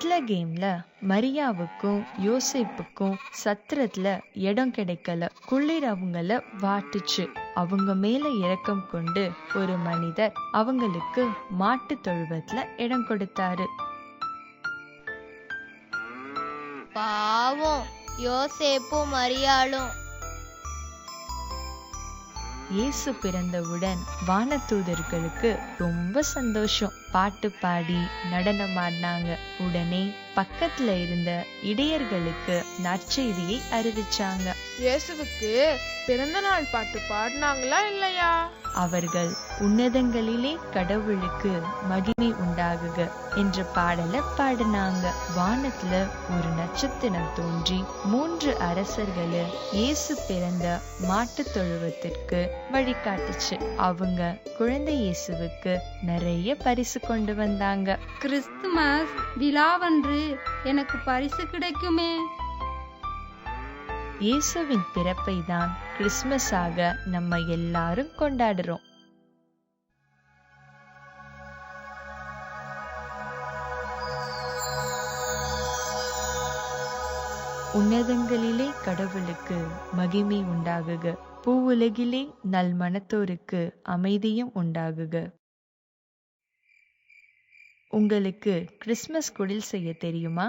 பெத்லகேம்ல மரியாவுக்கும் யோசேப்புக்கும் சத்திரத்துல இடம் கிடைக்கல. குளிர் அவங்கள வாட்டுச்சு. அவங்க மேல இரக்கம் கொண்டு ஒரு மனிதர் அவங்களுக்கு மாட்டு தொழுவத்துல இடம் கொடுத்தாரு. பாவம் யோசேப்பும் மரியாளும். இயேசு பிறந்தவுடன் வானதூதர்களுக்கு ரொம்ப சந்தோஷம். பாட்டு பாடி நடனம் ஆடினாங்க. உடனே பக்கத்துல இருந்த இடையர்களுக்கு நற்செய்தியை அறிவிச்சாங்க. இயேசுவுக்கு பிறந்த நாள் பாட்டு பாடினாங்களா இல்லையா? அவர்கள் உன்னதங்களிலே கடவுளுக்கு மகிமை உண்டாகுக என்ற பாடலை பாடினாங்க. வானத்துல ஒரு நட்சத்திரம் தோன்றி 3 அரசர்களை இயேசு பிறந்த மாட்டு தொழுவத்திற்கு வழிகாட்டுச்சு. அவங்க குழந்தை இயேசுவுக்கு நிறைய பரிசு கொண்டு வந்தாங்க. கிறிஸ்துமஸ் விழாவன்று எனக்கு பரிசு கிடைக்குமே. இயேசுவின் பிறப்பை தான் கிறிஸ்துமஸாக நம்ம எல்லாரும் கொண்டாடுறோம். உன்னதங்களிலே கடவுளுக்கு மகிமை உண்டாகுக. பூவுலகிலே நல் மனத்தோருக்கு அமைதியும் உண்டாகுக. உங்களுக்கு கிறிஸ்துமஸ் குடில் செய்ய தெரியுமா?